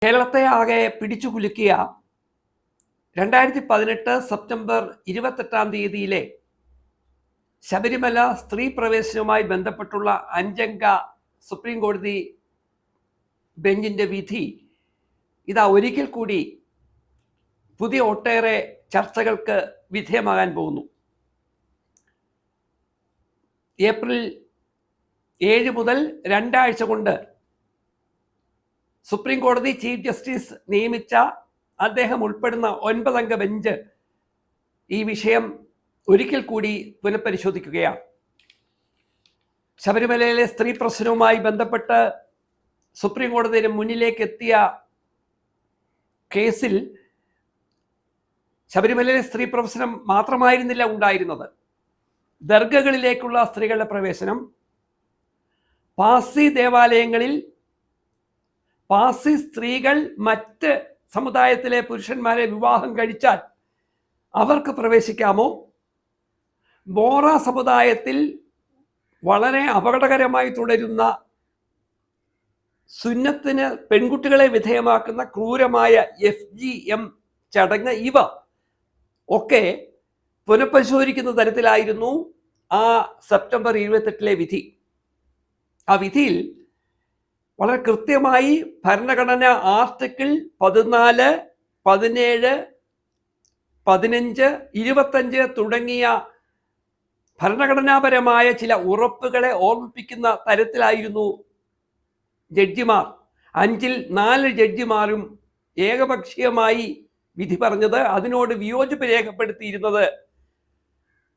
കേരളത്തെ ആകെ പിടിച്ചുകുലുക്കിയ 2018 സെപ്റ്റംബർ 28 ശബരിമല സ്ത്രീ പ്രവേശനവുമായി ബന്ധപ്പെട്ടുള്ള 5-അംഗ സുപ്രീം കോടതി ബെഞ്ചിന്റെ വിധി ഇതാ ഒരിക്കൽ കൂടി പുതിയ ഒട്ടേറെ ചർച്ചകൾക്ക് വിധേയമാകാൻ പോകുന്നു. ഏപ്രിൽ 7 മുതൽ 2 ആഴ്ച കൊണ്ട് സുപ്രീം കോടതി ചീഫ് ജസ്റ്റിസ് നിയമിച്ച അദ്ദേഹം ഉൾപ്പെടുന്ന 9-അംഗ ബെഞ്ച് ഈ വിഷയം ഒരിക്കൽ കൂടി പുനഃപരിശോധിക്കുകയാണ്. ശബരിമലയിലെ സ്ത്രീ പ്രശ്നവുമായി ബന്ധപ്പെട്ട് സുപ്രീം കോടതിയുടെ മുന്നിലേക്ക് എത്തിയ കേസിൽ ശബരിമലയിലെ സ്ത്രീ പ്രവേശനം മാത്രമായിരുന്നില്ല ഉണ്ടായിരുന്നത്. ദർഗകളിലേക്കുള്ള സ്ത്രീകളുടെ പ്രവേശനം, പാഴ്സി ദേവാലയങ്ങളിൽ പാഴ്സി സ്ത്രീകൾ മറ്റ് സമുദായത്തിലെ പുരുഷന്മാരെ വിവാഹം കഴിച്ചാൽ അവർക്ക് പ്രവേശിക്കാമോ, ബോറ സമുദായത്തിൽ വളരെ അപകടകരമായി തുടരുന്ന സുന്നത്തിന് പെൺകുട്ടികളെ വിധേയമാക്കുന്ന ക്രൂരമായ FGM ചടങ്ങ്, ഇവ ഒക്കെ പുനഃപരിശോധിക്കുന്ന തരത്തിലായിരുന്നു ആ സെപ്റ്റംബർ 28 വിധി. ആ വിധിയിൽ വളരെ കൃത്യമായി ഭരണഘടന ആർട്ടിക്കിൾ 14, 17, 15, 25 തുടങ്ങിയ ഭരണഘടനാപരമായ ചില ഉറപ്പുകളെ ഓർമ്മിപ്പിക്കുന്ന തരത്തിലായിരുന്നു ജഡ്ജിമാർ 5-ൽ 4 ജഡ്ജിമാരും ഏകപക്ഷീയമായി വിധി പറഞ്ഞത്. അതിനോട് വിയോജിപ്പ് രേഖപ്പെടുത്തിയിരുന്നത്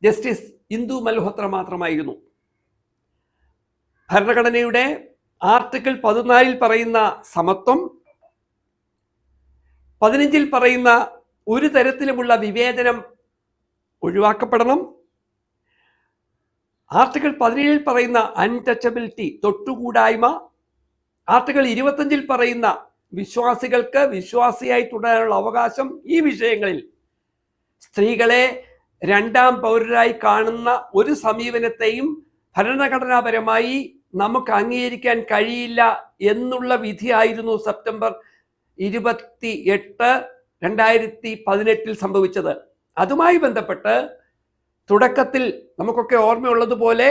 ജസ്റ്റിസ് ഇന്ദു മൽഹോത്ര മാത്രമായിരുന്നു. ഭരണഘടനയുടെ ആർട്ടിക്കിൾ 14 പറയുന്ന സമത്വം, 15 പറയുന്ന ഒരു തരത്തിലുമുള്ള വിവേചനം ഒഴിവാക്കപ്പെടണം, ആർട്ടിക്കിൾ 17 പറയുന്ന അൺടച്ചബിലിറ്റി തൊട്ടുകൂടായ്മ, ആർട്ടിക്കിൾ 25 പറയുന്ന വിശ്വാസികൾക്ക് വിശ്വാസിയായി തുടരാനുള്ള അവകാശം, ഈ വിഷയങ്ങളിൽ സ്ത്രീകളെ രണ്ടാം പൗരരായി കാണുന്ന ഒരു സമീപനത്തെയും ഭരണഘടനാപരമായി നമുക്ക് അംഗീകരിക്കാൻ കഴിയില്ല എന്നുള്ള വിധിയായിരുന്നു സെപ്റ്റംബർ 28, 2018 സംഭവിച്ചത്. അതുമായി ബന്ധപ്പെട്ട് തുടക്കത്തിൽ നമുക്കൊക്കെ ഓർമ്മയുള്ളതുപോലെ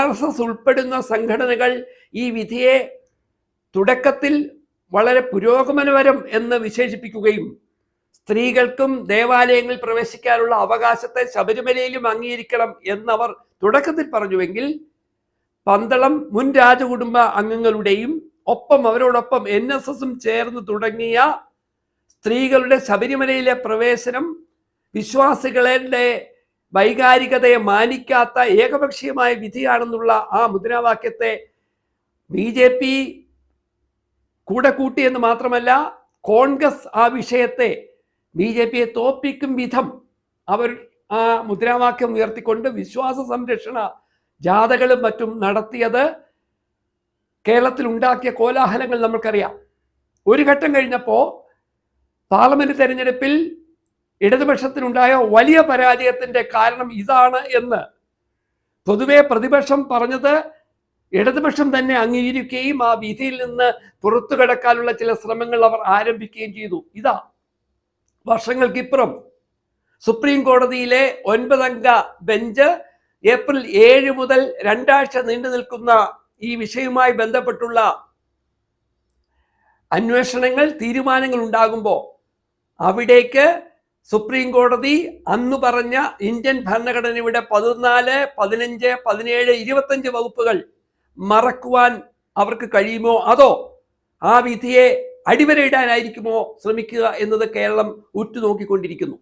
RSS ഉൾപ്പെടുന്ന സംഘടനകൾ ഈ വിധിയെ തുടക്കത്തിൽ വളരെ പുരോഗമനപരം എന്ന് വിശേഷിപ്പിക്കുകയും സ്ത്രീകൾക്കും ദേവാലയങ്ങളിൽ പ്രവേശിക്കാനുള്ള അവകാശത്തെ ശബരിമലയിലും അംഗീകരിക്കണം എന്നവർ തുടക്കത്തിൽ പറഞ്ഞുവെങ്കിൽ പന്തളം മുൻ രാജകുടുംബ അംഗങ്ങളുടെയും ഒപ്പം അവരോടൊപ്പം NSSും ചേർന്ന് തുടങ്ങിയ സ്ത്രീകളുടെ ശബരിമലയിലെ പ്രവേശനം വിശ്വാസികളുടെ വൈകാരികതയെ മാനിക്കാത്ത ഏകപക്ഷീയമായ വിധിയാണെന്നുള്ള ആ മുദ്രാവാക്യത്തെ BJP കൂടെ കൂട്ടിയെന്ന് മാത്രമല്ല, കോൺഗ്രസ് ആ വിഷയത്തെ BJPയെ തോൽപ്പിക്കും വിധം അവർ ആ മുദ്രാവാക്യം ഉയർത്തിക്കൊണ്ട് വിശ്വാസ സംരക്ഷണ ജാഥകളും മറ്റും നടത്തിയത് കേരളത്തിൽ ഉണ്ടാക്കിയ കോലാഹലങ്ങൾ നമുക്കറിയാം. ഒരു ഘട്ടം കഴിഞ്ഞപ്പോൾ പാർലമെന്റ് തെരഞ്ഞെടുപ്പിൽ ഇടതുപക്ഷത്തിനുണ്ടായ വലിയ പരാജയത്തിന്റെ കാരണം ഇതാണ് എന്ന് പൊതുവെ പ്രതിപക്ഷം പറഞ്ഞത് ഇടതുപക്ഷം തന്നെ അംഗീകരിക്കുകയും ആ വിധിയിൽ നിന്ന് പുറത്തു കടക്കാനുള്ള ചില ശ്രമങ്ങൾ അവർ ആരംഭിക്കുകയും ചെയ്തു. ഇതാ വർഷങ്ങൾക്കിപ്പുറം സുപ്രീം കോടതിയിലെ 9-അംഗ ബെഞ്ച് ഏപ്രിൽ 7 മുതൽ 2 ആഴ്ച നീണ്ടു നിൽക്കുന്ന ഈ വിഷയവുമായി ബന്ധപ്പെട്ടുള്ള അന്വേഷണങ്ങൾ, തീരുമാനങ്ങൾ ഉണ്ടാകുമ്പോൾ അവിടേക്ക് സുപ്രീം കോടതി അന്ന് പറഞ്ഞ ഇന്ത്യൻ ഭരണഘടനയുടെ 14, 15, 17, 25 വകുപ്പുകൾ മറക്കുവാൻ അവർക്ക് കഴിയുമോ, അതോ ആ വിധിയെ അടിവരയിടാനായിരിക്കുമോ ശ്രമിക്കുക എന്നത് കേരളം ഉറ്റുനോക്കിക്കൊണ്ടിരിക്കുന്നു.